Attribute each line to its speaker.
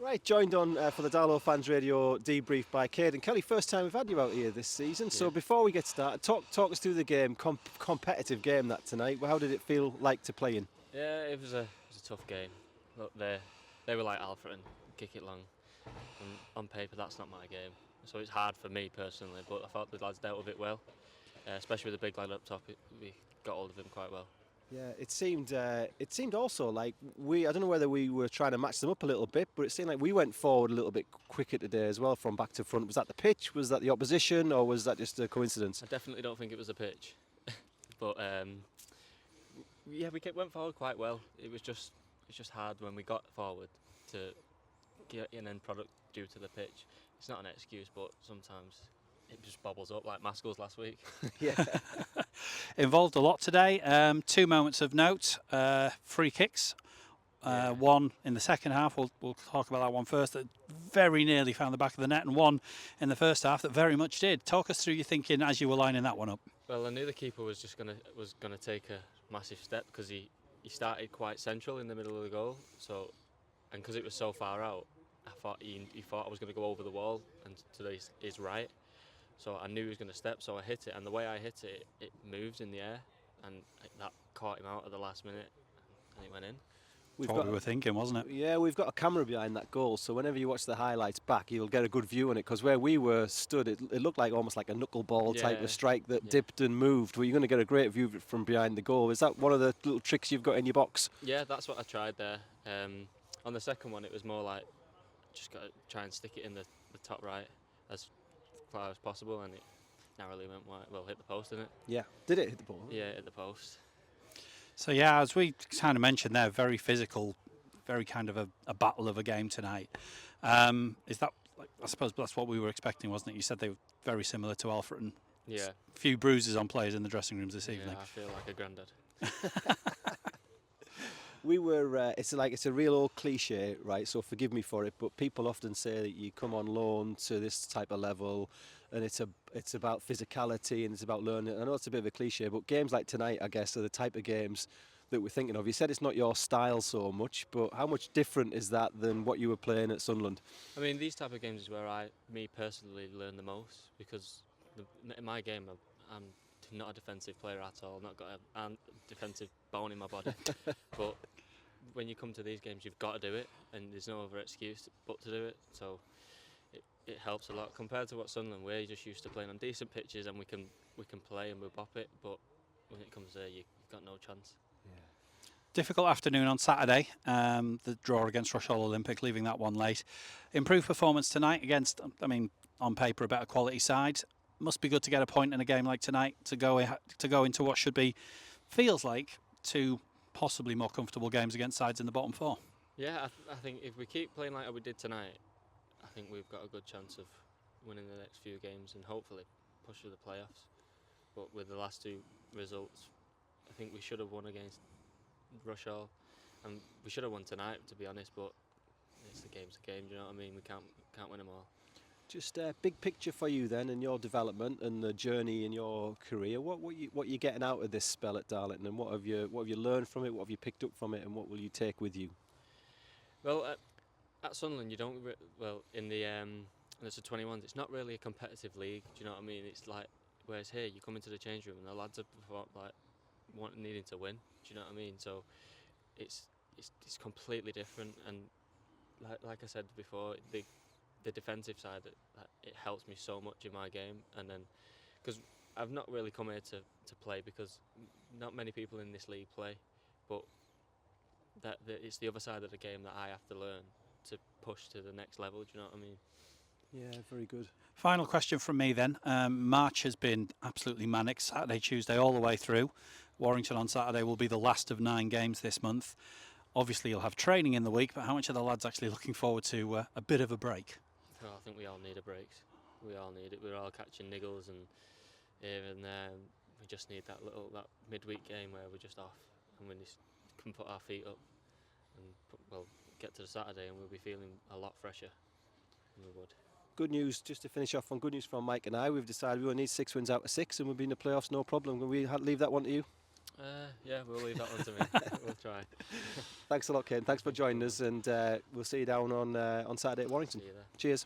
Speaker 1: Right, joined on for the Darlow Fans Radio debrief by Caden Kelly. First time we've had you out here this season. Yeah. So before we get started, talk us through the game, competitive game that tonight. How did it feel like to play in?
Speaker 2: Yeah, it was a tough game. Look, they were like Alfred and kick it long. And on paper, that's not my game. So it's hard for me personally, but I thought the lads dealt with it well, especially with the big lad up top. We got hold of him quite well.
Speaker 1: Yeah, it seemed also like I don't know whether we were trying to match them up a little bit, but it seemed like we went forward a little bit quicker today as well, from back to front. Was that the pitch? Was that the opposition? Or was that just a coincidence?
Speaker 2: I definitely don't think it was the pitch. But yeah, went forward quite well. It's just hard when we got forward to get an end product due to the pitch. It's not an excuse, but sometimes it just bobbles up like Maskell's last week.
Speaker 1: Yeah.
Speaker 3: Involved a lot today. 2 moments of note. Free kicks. One in the second half. We'll talk about that one first. That very nearly found the back of the net, and one in the first half that very much did. Talk us through your thinking as you were lining that one up.
Speaker 2: Well, I knew the keeper was just gonna take a massive step because he started quite central in the middle of the goal. So, and because it was so far out, I thought he thought I was going to go over the wall and to his right. So I knew he was going to step, so I hit it, and the way I hit it, it moved in the air, and that caught him out at the last minute, and it went in.
Speaker 3: That's what we were thinking, wasn't it?
Speaker 1: Yeah, we've got a camera behind that goal, so whenever you watch the highlights back, you'll get a good view on it, because where we were stood, it looked like almost like a knuckleball type of strike that dipped and moved. Well, you're going to get a great view of it from behind the goal. Is that one of the little tricks you've got in your box?
Speaker 2: Yeah, that's what I tried there. On the second one, it was more like, just got to try and stick it in the top right as far as possible, and it narrowly went wide. Well, hit the post, didn't it?
Speaker 1: Yeah. Did it hit the ball?
Speaker 2: Yeah, it hit the post.
Speaker 3: So yeah, as we kind of mentioned there, very physical, very kind of a battle of a game tonight. Is that, I suppose that's what we were expecting, wasn't it? You said they were very similar to Alfred, and
Speaker 2: yeah,
Speaker 3: a few bruises on players in the dressing rooms this evening.
Speaker 2: Yeah, I feel like a granddad.
Speaker 1: We were, it's a real old cliche, right? So forgive me for it, but people often say that you come on loan to this type of level and it's about physicality and it's about learning. I know it's a bit of a cliche, but games like tonight, I guess, are the type of games that we're thinking of. You said it's not your style so much, but how much different is that than what you were playing at Sunderland?
Speaker 2: I mean, these type of games is where me personally, learn the most, because in my game, I'm not a defensive player at all. Not got a defensive bone in my body. But when you come to these games, you've got to do it, and there's no other excuse but to do it. So it helps a lot compared to what Sunderland. We're just used to playing on decent pitches, and we can play and we bop it. But when it comes there, you've got no chance.
Speaker 1: Yeah.
Speaker 3: Difficult afternoon on Saturday. The draw against Rushall Olympic, leaving that one late. Improved performance tonight against, I mean, on paper, a better quality side. Must be good to get a point in a game like tonight to go into what feels like two possibly more comfortable games against sides in the bottom four.
Speaker 2: Yeah, I think if we keep playing like we did tonight, I think we've got a good chance of winning the next few games and hopefully push through the playoffs. But with the last two results, I think we should have won against Rushall, and we should have won tonight, to be honest. But it's the game's a game. Do you know what I mean? We can't win them all.
Speaker 1: Just a big picture for you then, and your development and the journey in your career. What you getting out of this spell at Darlington, and what have you learned from it? What have you picked up from it, and what will you take with you?
Speaker 2: Well, at Sunderland, you don't in the under 21s. It's not really a competitive league. Do you know what I mean? It's like, whereas here, you come into the change room and the lads are like needing to win. Do you know what I mean? So it's completely different. And like I said before, the defensive side, it helps me so much in my game. And then, because I've not really come here to play, because not many people in this league play, but it's the other side of the game that I have to learn to push to the next level. Do you know what I mean?
Speaker 1: Yeah, very good.
Speaker 3: Final question from me then. March has been absolutely manic, Saturday, Tuesday, all the way through. Warrington on Saturday will be the last of 9 games this month. Obviously, you'll have training in the week, but how much are the lads actually looking forward to a bit of a break?
Speaker 2: Oh, I think we all need a break. We all need it. We're all catching niggles and here and there. We just need that midweek game where we're just off and we just can put our feet up and get to the Saturday and we'll be feeling a lot fresher than we would.
Speaker 1: Good news, just to finish off on good news from Mike and I. We've decided we only need 6 wins out of 6 and we'll be in the playoffs, no problem. Can we leave that one to you?
Speaker 2: Yeah, we'll leave that one to me. We'll try.
Speaker 1: Thanks a lot, Caden. Thanks for joining us, and we'll see you down on Saturday at Warrington.
Speaker 2: See you there.
Speaker 1: Cheers.